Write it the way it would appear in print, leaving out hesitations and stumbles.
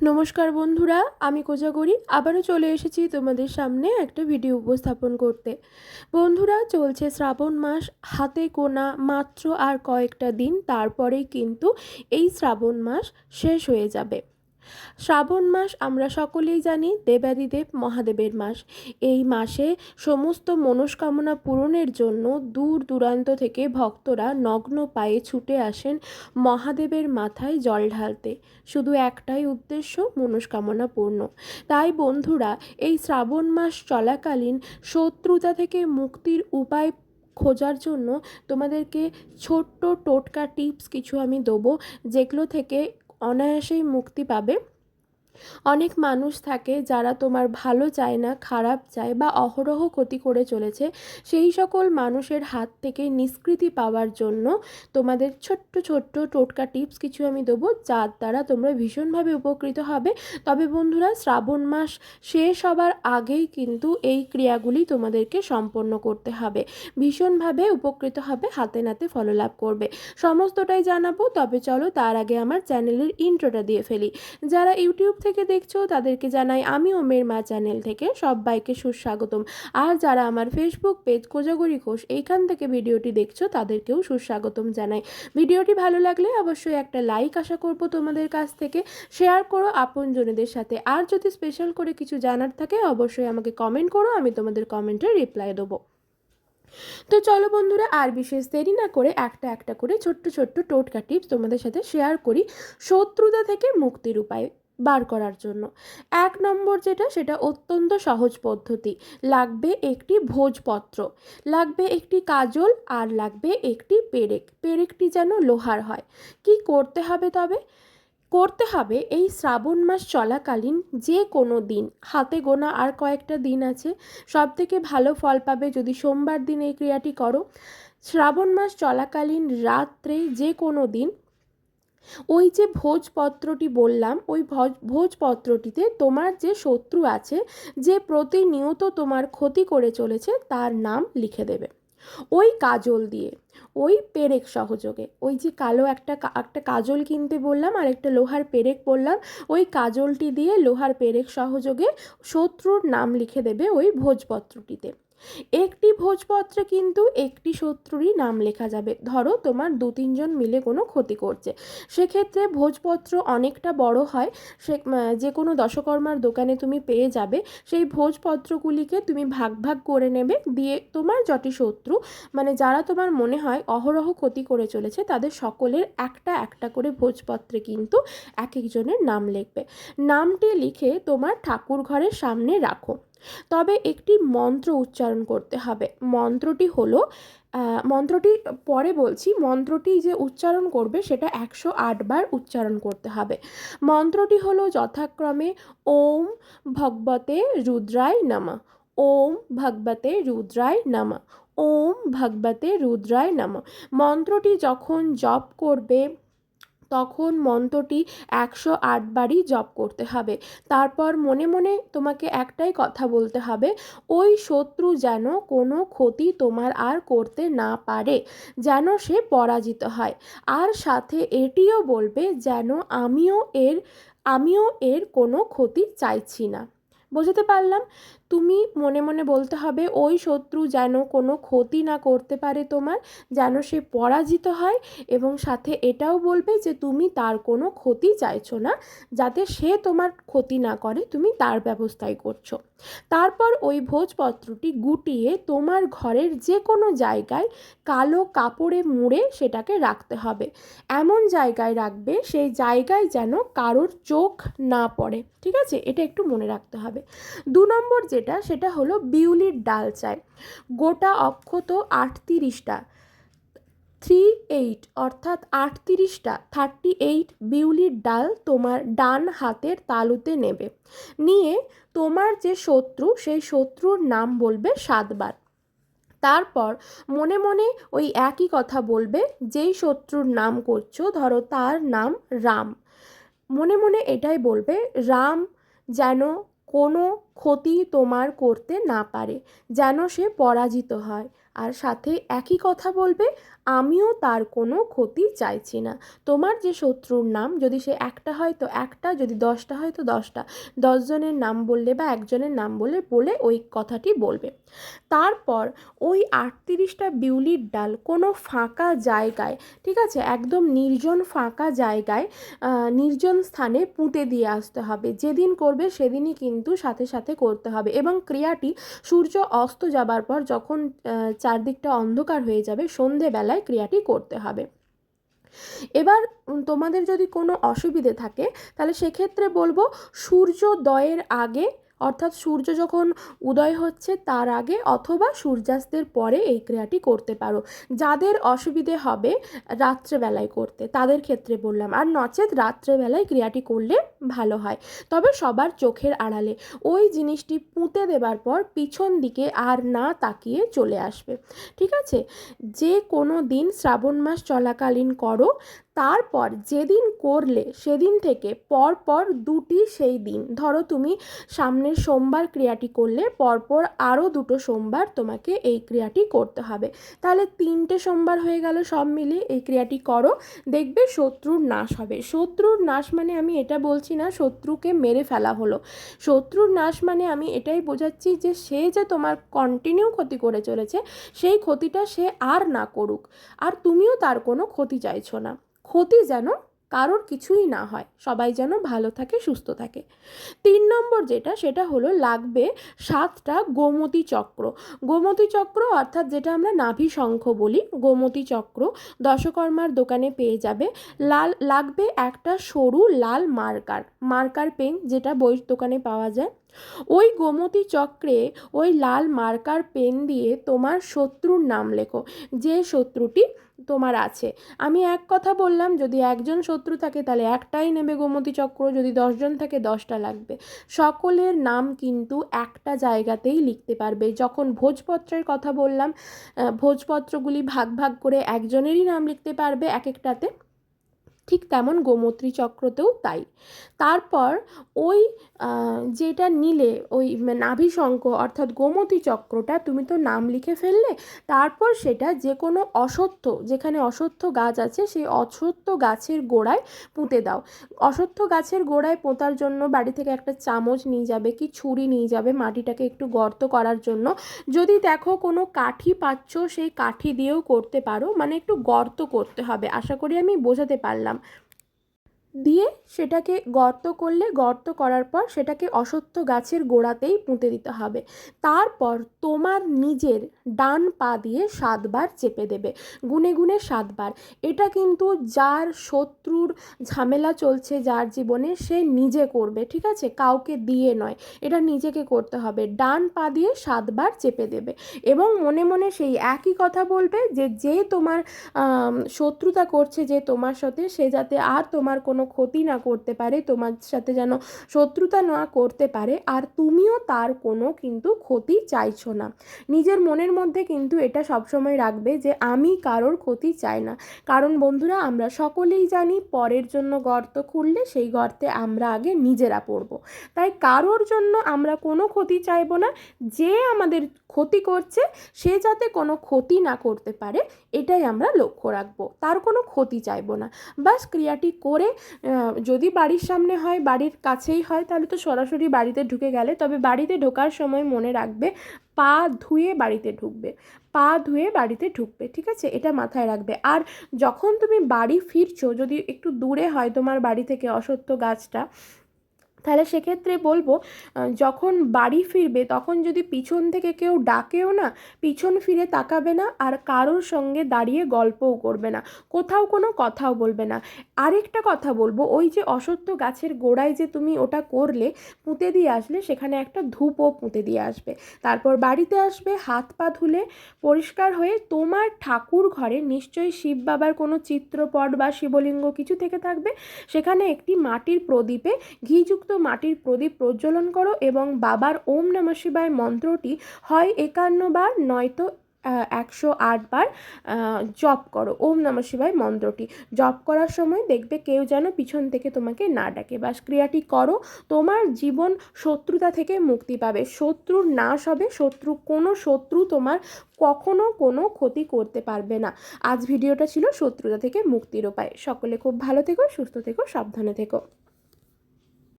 নমস্কার বন্ধুরা, আমি কোজাগরি আবারও চলে এসেছি তোমাদের সামনে একটা ভিডিও উপস্থাপন করতে। বন্ধুরা, চলছে শ্রাবণ মাস, হাতে গোনা মাত্র আর কয়েকটা দিন, তারপরেই কিন্তু এই শ্রাবণ মাস শেষ হয়ে যাবে। শ্রাবণ মাস আমরা সকলেই জানি দেবাদিদেব মহাদেবের মাস। এই মাসে সমস্ত মনস্কামনা পূরণের জন্য দূর দূরান্ত থেকে ভক্তরা নগ্ন পায়ে ছুটে আসেন মহাদেবের মাথায় জল ঢালতে। শুধু একটাই উদ্দেশ্য, মনস্কামনা পূর্ণ। তাই বন্ধুরা, এই শ্রাবণ মাস চলাকালীন শত্রুতা থেকে মুক্তির উপায় খোঁজার জন্য তোমাদেরকে ছোট্ট টোটকা টিপস কিছু আমি দেবো, যেগুলো থেকে অনায়াসেই মুক্তি পাবে। অনেক মানুষ থাকে যারা তোমার ভালো চায় না, খারাপ চায় বা অহরহ ক্ষতি করে চলেছে। সেই সকল মানুষের হাত থেকে নিষ্কৃতি পাওয়ার জন্য তোমাদের ছোট্ট ছোট্ট টোটকা টিপস কিছু আমি দেবো, যার দ্বারা তোমরা ভীষণভাবে উপকৃত হবে। তবে বন্ধুরা, শ্রাবণ মাস শেষ হবার আগেই কিন্তু এই ক্রিয়াগুলি তোমাদেরকে সম্পন্ন করতে হবে। ভীষণভাবে উপকৃত হবে, হাতে নাতে ফললাভ করবে। সমস্তটাই জানাবো, তবে চলো তার আগে আমার চ্যানেলের ইন্ট্রোটা দিয়ে ফেলি। যারা ইউটিউব থেকে দেখছো তাদেরকে জানাই আমি ওমের মা চ্যানেল থেকে সবাইকে সুস্বাগতম। আর যারা আমার ফেসবুক পেজ কোজাগরি ঘোষ এইখান থেকে ভিডিওটি দেখছো তাদেরকেও সুস্বাগতম জানাই। ভিডিওটি ভালো লাগলে অবশ্যই একটা লাইক আশা করব তোমাদের কাছ থেকে। শেয়ার করো আপনজনেদের সাথে। আর যদি স্পেশাল করে কিছু জানার থাকে অবশ্যই আমাকে কমেন্ট করো, আমি তোমাদের কমেন্টের রিপ্লাই দেবো। তো চলো বন্ধুরা, আর বিশেষ দেরি না করে একটা একটা করে ছোট্ট ছোট্ট টোটকা টিপস তোমাদের সাথে শেয়ার করি শত্রুতা থেকে মুক্তির উপায় বার করার জন্য। 1 নম্বর যেটা, সেটা অত্যন্ত সহজ পদ্ধতি। লাগবে একটি ভোজপত্র, লাগবে একটি কাজল, আর লাগবে একটি পেরেক। পেরেকটি যেন লোহার হয়। কি করতে হবে তবে? করতে হবে এই শ্রাবণ মাস চলাকালীন যে কোনো দিন, হাতে গোনা আর কয়েকটা দিন আছে, সব থেকে ভালো ফল পাবে যদি সোমবার দিন এই ক্রিয়াটি করো। শ্রাবণ মাস চলাকালীন রাত্রে যে কোনো দিন ওই যে ভোজপত্রটি বললাম, ওই ভোজপত্রটিতে তোমার যে শত্রু আছে, যে প্রতিনিয়ত তোমার ক্ষতি করে চলেছে, তার নাম লিখে দেবে ওই কাজল দিয়ে, ওই পেরেক সহযোগে। ওই যে কালো একটা কাজল কিনতে বললাম আর একটা লোহার পেরেক বললাম, ওই কাজলটি দিয়ে লোহার পেরেক সহযোগে শত্রুর নাম লিখে দেবে ওই ভোজপত্রটিতে। একটি ভোজপত্রে কিন্তু একটি শত্রুরই নাম লেখা যাবে। ধরো তোমার 2-3 জন মিলে কোনো ক্ষতি করছে, সেক্ষেত্রে ভোজপত্র অনেকটা বড় হয়, সে যে কোনো দশকর্মার দোকানে তুমি পেয়ে যাবে। সেই ভোজপত্রগুলিকে তুমি ভাগ ভাগ করে নেবে, দিয়ে তোমার যটি শত্রু, মানে যারা তোমার মনে হয় অহরহ ক্ষতি করে চলেছে, তাদের সকলের একটা একটা করে ভোজপত্রে কিন্তু এক একজনের নাম লিখবে। নামটি লিখে তোমার ঠাকুর ঘরের সামনে রাখো। তবে একটি মন্ত্র উচ্চারণ করতে হবে। মন্ত্রটি হলো, মন্ত্রটি পরে বলছি, মন্ত্রটি যে উচ্চারণ করবে সেটা 108 বার উচ্চারণ করতে হবে। মন্ত্রটি হলো যথাক্রমে ওম ভগবতে রুদ্রায় নমঃ, ওম ভগবতে রুদ্রায় নমঃ, ওম ভগবতে রুদ্রায় নমঃ। মন্ত্রটি যখন জপ করবে তখন মন্ত্রটি 108 বারই জপ করতে হবে। তারপর মনে মনে তোমাকে একটাই কথা বলতে হবে, ওই শত্রু যেন কোনো ক্ষতি তোমার আর করতে না পারে, যেন সে পরাজিত হয়। আর সাথে এটিও বলবে যেন আমিও এর কোনো ক্ষতি চাইছি না। বুঝতে পারলাম? তুমি মনে মনে বলতে হবে ওই শত্রু যেন কোনো ক্ষতি না করতে পারে তোমার, যেন সে পরাজিত হয়, এবং সাথে এটাও বলবে যে তুমি তার কোনো ক্ষতি চাইছো না, যাতে সে তোমার ক্ষতি না করে, তুমি তার ব্যবস্থাই করছো। তারপর ওই ভোজপত্রটি গুটিয়ে তোমার ঘরের যে কোনো জায়গায় কালো কাপড়ে মুড়ে সেটাকে রাখতে হবে। এমন জায়গায় রাখবে সেই জায়গায় যেন কারোর চোখ না পড়ে, ঠিক আছে? এটা একটু মনে রাখতে হবে। 2 নম্বর যেটা, সেটা হলো বিউলির ডাল চাই। গোটা অক্ষত 38টা, 38 অর্থাৎ 38টা, 38 বিউলির ডাল তোমার ডান হাতের তালুতে নেবে। নিয়ে তোমার যে শত্রু, সেই শত্রুর নাম বলবে 7 বার। তারপর মনে মনে ওই একই কথা বলবে, যেই শত্রুর নাম করছো, ধরো তার নাম রাম, মনে মনে এটাই বলবে, রাম যেন কোনো ক্ষতি তোমার করতে না পারে, যেন সে পরাজিত হয়। আর সাথে একই কথা বলবে, আমিও তার কোনো ক্ষতি চাইছি না। তোমার যে শত্রুর নাম যদি সে একটা হয় তো একটা, যদি 10টা হয় তো 10টা, 10 জনের নাম বললে বা একজনের নাম বলে ওই কথাটি বলবে। তারপর ওই 38টা বিউলির ডাল কোনো ফাঁকা জায়গায়, ঠিক আছে, একদম নির্জন ফাঁকা জায়গায় নির্জন স্থানে পুঁতে দিয়ে আসতে হবে। যেদিন করবে সেদিনই কিন্তু সাথে সাথে করতে হবে, এবং ক্রিয়াটি সূর্য অস্ত যাবার পর যখন চারদিকটা অন্ধকার হয়ে যাবে সন্ধেবেলায় ক্রিয়াটি করতে হবে। এবার তোমাদের যদি কোনো অসুবিধে থাকে তাহলে সেক্ষেত্রে বলবো সূর্যোদয়ের আগে, অর্থাৎ সূর্য যখন উদয় হচ্ছে তার আগে অথবা সূর্যাস্তের পরে এই ক্রিয়াটি করতে পারো। যাদের অসুবিধে হবে রাত্রেবেলায় করতে তাদের ক্ষেত্রে বললাম, আর নচেত রাত্রেবেলায় ক্রিয়াটি করলে ভালো হয়, তবে সবার চোখের আড়ালে। ওই জিনিসটি পুঁতে দেবার পর পিছন দিকে আর না তাকিয়ে চলে আসবে, ঠিক আছে। যে কোনো দিন শ্রাবণ মাস চলাকালীন করো, তারপর যেদিন করলে সেদিন থেকে পরপর 2টি সেই দিন, ধরো তুমি সামনের সোমবার ক্রিয়াটি করলে পরপর আরও 2টো সোমবার তোমাকে এই ক্রিয়াটি করতে হবে। তাহলে 3টে সোমবার হয়ে গেল সব মিলিয়ে। এই ক্রিয়াটি করো, দেখবে শত্রুর নাশ হবে। শত্রুর নাশ মানে আমি এটা বলছি না শত্রুকে মেরে ফেলা হলো। শত্রুর নাশ মানে আমি এটাই বোঝাচ্ছি যে সে যে তোমার কন্টিনিউ ক্ষতি করে চলেছে সেই ক্ষতিটা সে আর না করুক, আর তুমিও তার কোনো ক্ষতি চাইছো না। ক্ষতি যেন কারোর কিছুই না হয়, সবাই যেন ভালো থাকে, সুস্থ থাকে। 3 নম্বর যেটা, সেটা হলো লাগবে 7টা গোমতী চক্র। গোমতী চক্র অর্থাৎ যেটা আমরা নাভি শঙ্খ বলি, গোমতী চক্র দশকর্মার দোকানে পেয়ে যাবে। লাগবে একটা সরু লাল মার্কার পেন, যেটা বইয়ের দোকানে পাওয়া যায়। ওই গোমতী চক্রে ওই লাল মার্কার পেন দিয়ে তোমার শত্রুর নাম লেখো, যে শত্রুটি তোমার আছে। আমি এক কথা বললাম, যদি একজন শত্রু থাকে তাহলে একটাই নেবে গোমতী চক্র, যদি 10 জন থাকে 10টা লাগবে। সকলের নাম কিন্তু একটা জায়গাতেই লিখতে পারবে। যখন ভোজপত্রের কথা বললাম, ভোজপত্রগুলি ভাগ ভাগ করে একজনেরই নাম লিখতে পারবে এক একটাতে, ঠিক তেমন গোমতী চক্রতেও তাই। তারপর ওই যেটা নিলে ওই নাভি শঙ্খ অর্থাৎ গোমতী চক্রটা তুমি তো নাম লিখে ফেললে, তারপর সেটা যে কোনো অশ্বত্থ, যেখানে অশ্বত্থ গাছ আছে সেই অশ্বত্থ গাছের গোড়ায় পুঁতে দাও। অশ্বত্থ গাছের গোড়ায় পোঁতার জন্য বাড়ি থেকে একটা চামচ নিয়ে যাবে কি ছুরি নিয়ে যাবে মাটিটাকে একটু গর্ত করার জন্য। যদি দেখো কোনো কাঠি পাচ্ছ সেই কাঠি দিয়েও করতে পারো, মানে একটু গর্ত করতে হবে, আশা করি আমি বোঝাতে পারলাম। দিয়ে সেটাকে গর্ত করলে, গর্ত করার পর সেটাকে অশ্বত্থ গাছের গোড়াতেই পুঁতে দিতে হবে। তারপর তোমার নিজের ডান পা দিয়ে 7বার চেপে দেবে, গুনে গুনে 7বার। এটা কিন্তু যার শত্রুর ঝামেলা চলছে যার জীবনে সে নিজে করবে, ঠিক আছে, কাউকে দিয়ে নয়, এটা নিজেকে করতে হবে। ডান পা দিয়ে 7বার চেপে দেবে এবং মনে মনে সেই একই কথা বলবে যে যে তোমার শত্রুতা করছে যে তোমার সাথে, সে যাতে আর তোমার কোনো ক্ষতি না করতে পারে, তোমার সাথে যেন শত্রুতা না করতে পারে, আর তুমিও তার কোনো কিন্তু ক্ষতি চাইছো না। নিজের মনের মধ্যে কিন্তু এটা সবসময় রাখবে যে আমি কারোর ক্ষতি চাই না। কারণ বন্ধুরা, আমরা সকলেই জানি পরের জন্য গর্ত খুঁড়লে সেই গর্তে আমরা আগে নিজেরা পড়ব। তাই কারোর জন্য আমরা কোনো ক্ষতি চাইবো না। যে আমাদের ক্ষতি করছে সে যাতে কোনো ক্ষতি না করতে পারে এটাই আমরা লক্ষ্য রাখবো, তার কোনো ক্ষতি চাইবো না। বাস ক্রিয়াটি করে যদি বাড়ির সামনে হয়, বাড়ির কাছেই হয়, তাহলে তো সরাসরি বাড়িতে ঢুকে গেলে, তবে বাড়িতে ঢোকার সময় মনে রাখবে পা ধুয়ে বাড়িতে ঢুকবে, পা ধুয়ে বাড়িতে ঢুকবে, ঠিক আছে, এটা মাথায় রাখবে। আর যখন তুমি বাড়ি ফিরছো, যদি একটু দূরে হয় তোমার বাড়ি থেকে অশ্বত্থ গাছটা, তাহলে সেক্ষেত্রে বলবো যখন বাড়ি ফিরবে তখন যদি পিছন থেকে কেউ ডাকেও না, পিছন ফিরে তাকাবে না, আর কারোর সঙ্গে দাঁড়িয়ে গল্পও করবে না, কোথাও কোনো কথাও বলবে না। আরেকটা কথা বলবো, ওই যে অশ্বত্থ গাছের গোড়ায় যে তুমি ওটা করলে, পুঁতে দিয়ে আসলে, সেখানে একটা ধূপও পুঁতে দিয়ে আসবে। তারপর বাড়িতে আসবে, হাত পা ধুলে পরিষ্কার হয়ে তোমার ঠাকুর ঘরে নিশ্চয়ই শিব বাবার কোনো চিত্রপট বা শিবলিঙ্গ কিছু থেকে থাকবে, সেখানে একটি মাটির প্রদীপে ঘিযুক্ত মাটির প্রদীপ প্রজ্বলন করো এবং বাবার ওম নমঃ শিবায় মন্ত্রটি হয় 51 বার নয়তো 108 বার জপ করো ওম নমঃ শিবায় মন্ত্রটি। জপ করার সময় দেখবে কেউ যেন পিছন থেকে তোমাকে না ডাকে। বাস ক্রিয়াটি করো, তোমার জীবন শত্রুতা থেকে মুক্তি পাবে, শত্রুর নাশ হবে, কোনো শত্রু তোমার কখনো কোনো ক্ষতি করতে পারবে না। আজ ভিডিওটা ছিল শত্রুতা থেকে মুক্তির উপায়। সকলে খুব ভালো থেকো, সুস্থ থেকো, সাবধানে থেকো।